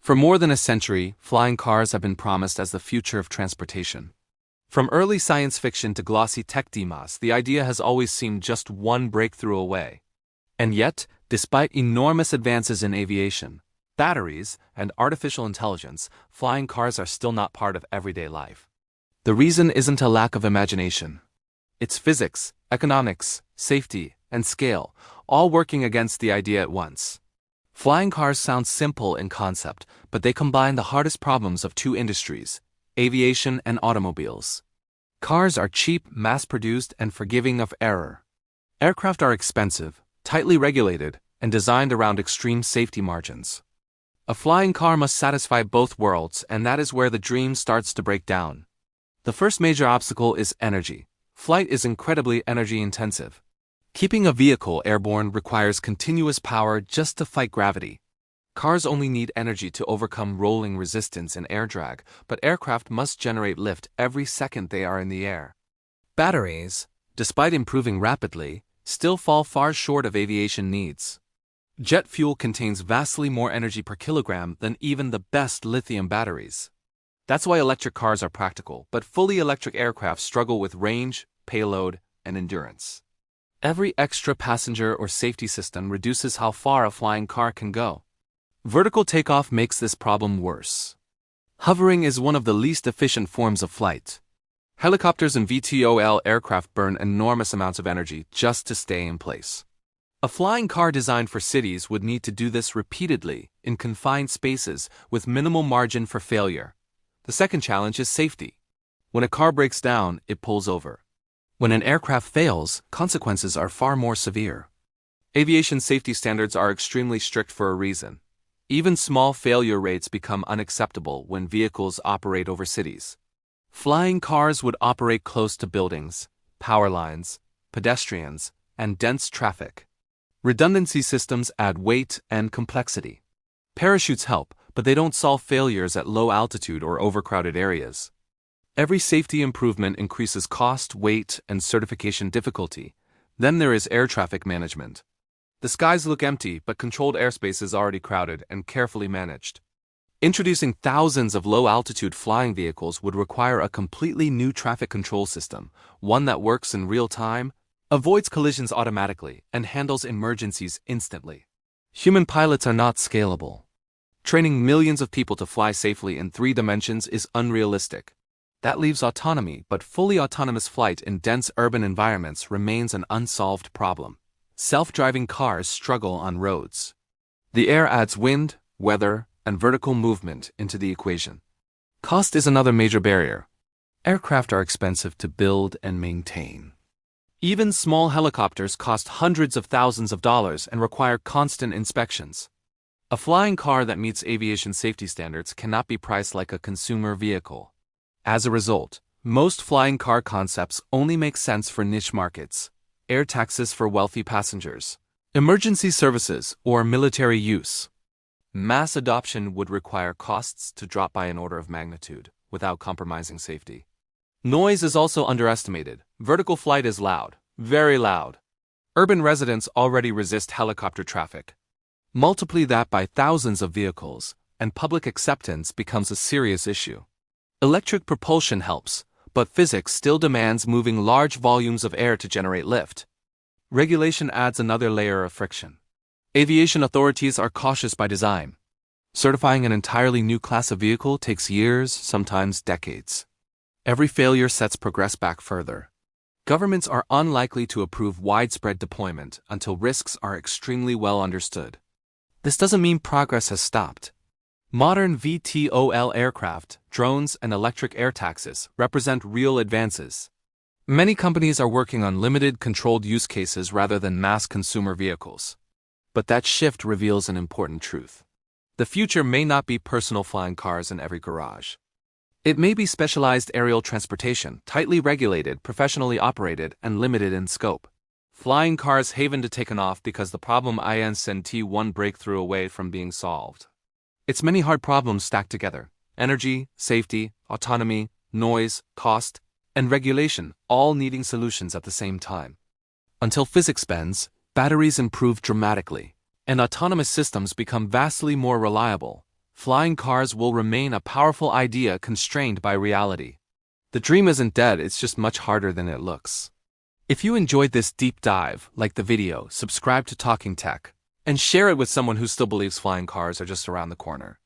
For more than a century, flying cars have been promised as the future of transportation. From early science fiction to glossy tech demos, the idea has always seemed just one breakthrough away. And yet, despite enormous advances in aviation, batteries, and artificial intelligence, flying cars are still not part of everyday life. The reason isn't a lack of imagination. It's physics, economics, safety, and scale, all working against the idea at once. Flying cars sound simple in concept, but they combine the hardest problems of two industries, aviation and automobiles. Cars are cheap, mass-produced, and forgiving of error. Aircraft are expensive, tightly regulated, and designed around extreme safety margins. A flying car must satisfy both worlds, and that is where the dream starts to break down. The first major obstacle is energy. Flight is incredibly energy-intensive. Keeping a vehicle airborne requires continuous power just to fight gravity. Cars only need energy to overcome rolling resistance and air drag, but aircraft must generate lift every second they are in the air. Batteries, despite improving rapidly, still fall far short of aviation needs. Jet fuel contains vastly more energy per kilogram than even the best lithium batteries. That's why electric cars are practical, but fully electric aircraft struggle with range, payload, and endurance. Every extra passenger or safety system reduces how far a flying car can go. Vertical takeoff makes this problem worse. Hovering is one of the least efficient forms of flight. Helicopters and VTOL aircraft burn enormous amounts of energy just to stay in place. A flying car designed for cities would need to do this repeatedly, in confined spaces, with minimal margin for failure. The second challenge is safety. When a car breaks down, it pulls over. When an aircraft fails, consequences are far more severe. Aviation safety standards are extremely strict for a reason. Even small failure rates become unacceptable when vehicles operate over cities. Flying cars would operate close to buildings, power lines, pedestrians, and dense traffic. Redundancy systems add weight and complexity. Parachutes help, but they don't solve failures at low altitude or overcrowded areas. Every safety improvement increases cost, weight, and certification difficulty. Then there is air traffic management. The skies look empty, but controlled airspace is already crowded and carefully managed. Introducing thousands of low-altitude flying vehicles would require a completely new traffic control system, one that works in real time, avoids collisions automatically, and handles emergencies instantly. Human pilots are not scalable. Training millions of people to fly safely in 3 dimensions is unrealistic. That leaves autonomy, but fully autonomous flight in dense urban environments remains an unsolved problem. Self-driving cars struggle on roads. The air adds wind, weather, and vertical movement into the equation. Cost is another major barrier. Aircraft are expensive to build and maintain. Even small helicopters cost hundreds of thousands of dollars and require constant inspections. A flying car that meets aviation safety standards cannot be priced like a consumer vehicle. As a result, most flying car concepts only make sense for niche markets, air taxis for wealthy passengers, emergency services, or military use. Mass adoption would require costs to drop by an order of magnitude, without compromising safety. Noise is also underestimated. Vertical flight is loud, very loud. Urban residents already resist helicopter traffic. Multiply that by thousands of vehicles, and public acceptance becomes a serious issue. Electric propulsion helps, but physics still demands moving large volumes of air to generate lift. Regulation adds another layer of friction. Aviation authorities are cautious by design. Certifying an entirely new class of vehicle takes years, sometimes decades. Every failure sets progress back further. Governments are unlikely to approve widespread deployment until risks are extremely well understood. This doesn't mean progress has stopped. Modern VTOL aircraft, drones, and electric air taxis represent real advances. Many companies are working on limited, controlled use cases rather than mass consumer vehicles. But that shift reveals an important truth. The future may not be personal flying cars in every garage. It may be specialized aerial transportation, tightly regulated, professionally operated, and limited in scope. Flying cars haven't taken off because the problem isn't one breakthrough away from being solved. It's many hard problems stacked together: energy, safety, autonomy, noise, cost, and regulation, all needing solutions at the same time. Until physics bends, batteries improve dramatically, and autonomous systems become vastly more reliable, flying cars will remain a powerful idea constrained by reality. The dream isn't dead, it's just much harder than it looks. If you enjoyed this deep dive, like the video, subscribe to Talking Tech, and share it with someone who still believes flying cars are just around the corner.